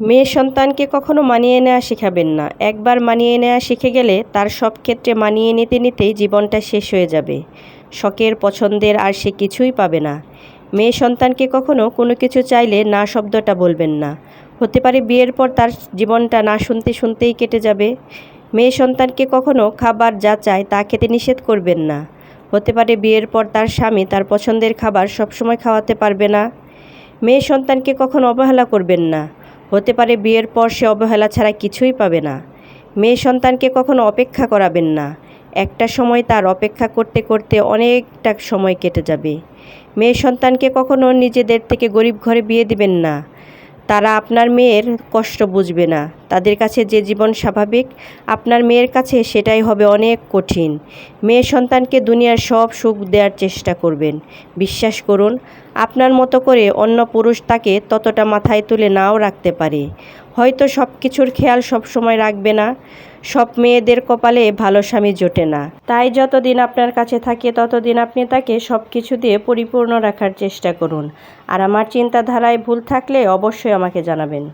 মেয়ে সন্তানকে কখনো মানিয়ে নেওয়া শেখাবেন না। একবার মানিয়ে নেওয়া শিখে গেলে তার সব ক্ষেত্রে মানিয়ে নিতে নিতেই জীবনটা শেষ হয়ে যাবে। শখের পছন্দের আর সে কিছুই পাবে না। মেয়ে সন্তানকে কখনো কোনো কিছু চাইলে না শব্দটা বলবেন না। হতে পারে বিয়ের পর তার জীবনটা না শুনতে শুনতেই কেটে যাবে। মেয়ে সন্তানকে কখনো খাবার যা চায় তা খেতে নিষেধ করবেন না। হতে পারে বিয়ের পর তার স্বামী তার পছন্দের খাবার সবসময় খাওয়াতে পারবে না। মেয়ে সন্তানকে কখনো অবহেলা করবেন না। হতে পারে বিয়ের পর সে অবহেলা ছাড়া কিছুই পাবে না। মেয়ে সন্তানকে কখনো অপেক্ষা করাবেন না। একটা সময় তার অপেক্ষা করতে করতে অনেকটা সময় কেটে যাবে। মেয়ে সন্তানকে কখনো নিজেদের থেকে গরিব ঘরে বিয়ে দিবেন না। তারা আপনার মেয়ের কষ্ট বুঝবে না। তাদের কাছে যে জীবন স্বাভাবিক, আপনার মেয়ের কাছে সেটাই হবে অনেক কঠিন। মেয়ে সন্তানকে দুনিয়ার সব সুখ দেওয়ার চেষ্টা করবেন। বিশ্বাস করুন, আপনার মতো করে অন্য পুরুষ তাকে ততটা মাথায় তুলে নাও রাখতে পারে। হয়তো সব কিছুর খেয়াল সবসময় রাখবে না। সব মেয়েদের কপালে ভালো স্বামী জোটে না। তাই যতদিন আপনার কাছে থাকে ততদিন আপনি তাকে সব কিছু দিয়ে পরিপূর্ণ রাখার চেষ্টা করুন। আর আমার চিন্তাধারায় ভুল থাকলে অবশ্যই আমাকে জানাবেন।